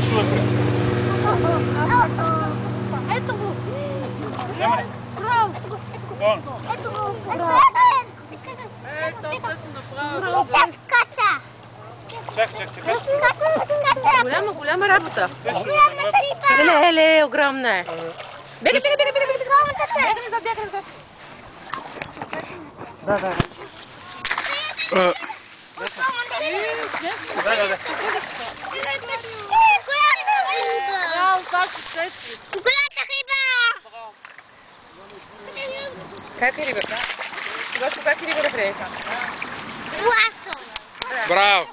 Беше вътре. Ето го! Няма ли? Браус! Ето го! Ето, точно направо. Тя скача! Чакай. Голяма работа. Голямата риба! Еле, огромна е. Бега. Бега назад. Да. Голямата риба! Как е рибата? Гошко, как е риба да пренеса? Зласо! Браво!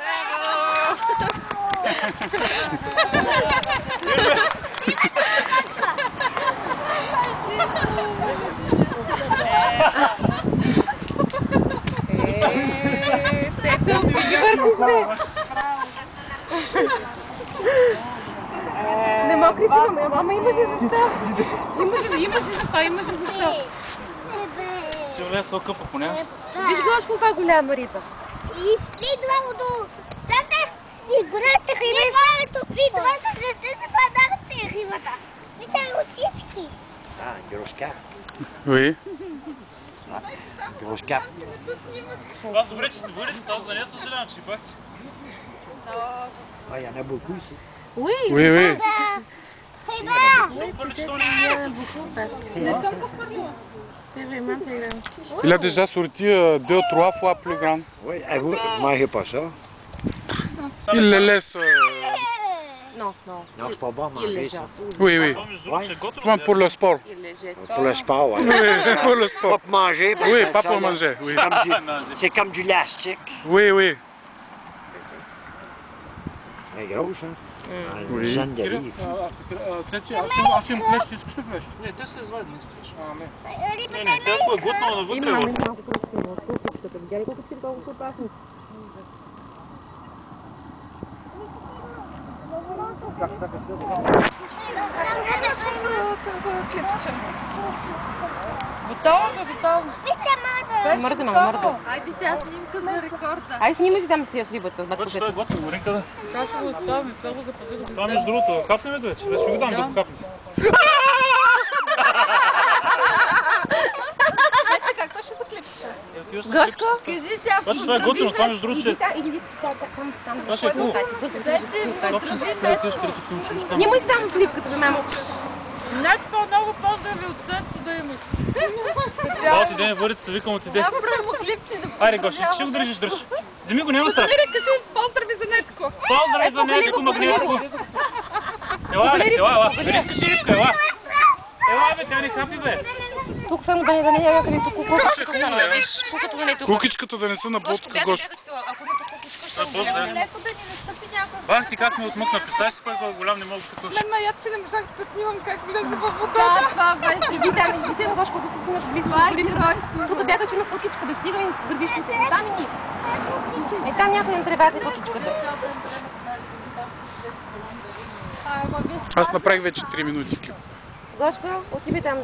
Цецо, върху не мога критикуваме, мама имаше защо. Имаше защо. Ще влезе къпа по нея. Виж Гошко, каква голяма риба. И следва до... И голямата риба е времето при двата, не сте се падахте рибата. Вижте очички. Gros cap. Oui. Gros cap. Аз добре, че сте върицата, аз за нея съжалявам, че и пак. Il y en a beaucoup ici. Oui. Il a déjà sorti 2 ou 3 fois plus grand. Oui, et vous ne mangez pas ça? Il le laisse. Non. Non, c'est pas bon à manger ça. Oui. Souvent pour le sport. Pour le sport, oui. Oui, pour le Pas sport. pour manger. parce Oui, que pas ça, pour là, manger. Oui. C'est comme du lastique. Oui. Elle est grosse, hein? Oui. Une jeune de livres. Цеци, аз им плещ, искаш ли плещ? Не, те се извади, не стиш. Не, тя е готова навътре. Малко по-силно, кукичката. Видя ли кукичката колко са опасни? Готово. Мърда. Айде сега снимка за рекорда. Айде снимай си там с рибата. Бъче, той е готово, ринка да. Как го оставим? Първо запази да го Това между другото, капнем ли вече? Ще го дам да го капнем. Вече как? Той ще се клипче. Гошко, Кажи сега. това, че това е готино, това между другото, че... Иди там. Това ще е хубаво. Снимай си там сливката, бе, мамо. Някакво много поздрави от Цецо да имаш. Да, отиде върицата, викам отиде. Направи му клипче да... Айде, Гоши, искаш ли го държиш, дръж. Вземи го, няма страшно. Кажи с поздрави за Нетко. Поздрави за Нетко, магнитко. Ела, бе, искаш ли рибка, ела. Ела, бе, тя не капи, бе. Тук само да не яга където кукичката. Виж, куката да не е тук. Кукичката да не са на ботка, Гошко. Ако не тук кукичка, ще После. Леко да ни настъпи някой. Бах си как ме отмъкна, представяш си колко голям не мога да такъв. Мен ная, че не можах да снимам как влезе във водата. това беше. И там, и сега Гошко да се снимаш близко. Тук бяга, че има кукичка, да стигаме с гърдишките. Там и ни. Е, там някъде на тревата е кукичката. Аз направих вече 3 минути клип. Гошко, отиде там.